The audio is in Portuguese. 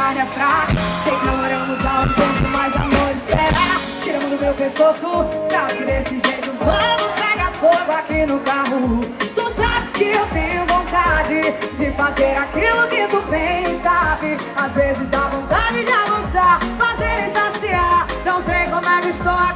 carne é fraca. Sei que namoramos há um tempo, mas amor espera. Tiramos do meu pescoço, sabe que desse jeito vamos pegar fogo aqui no carro. Tu sabes que eu tenho vontade de fazer aquilo que tu bem sabe. Às vezes dá vontade de avançar, fazer e saciar. Não sei como é que estou aqui.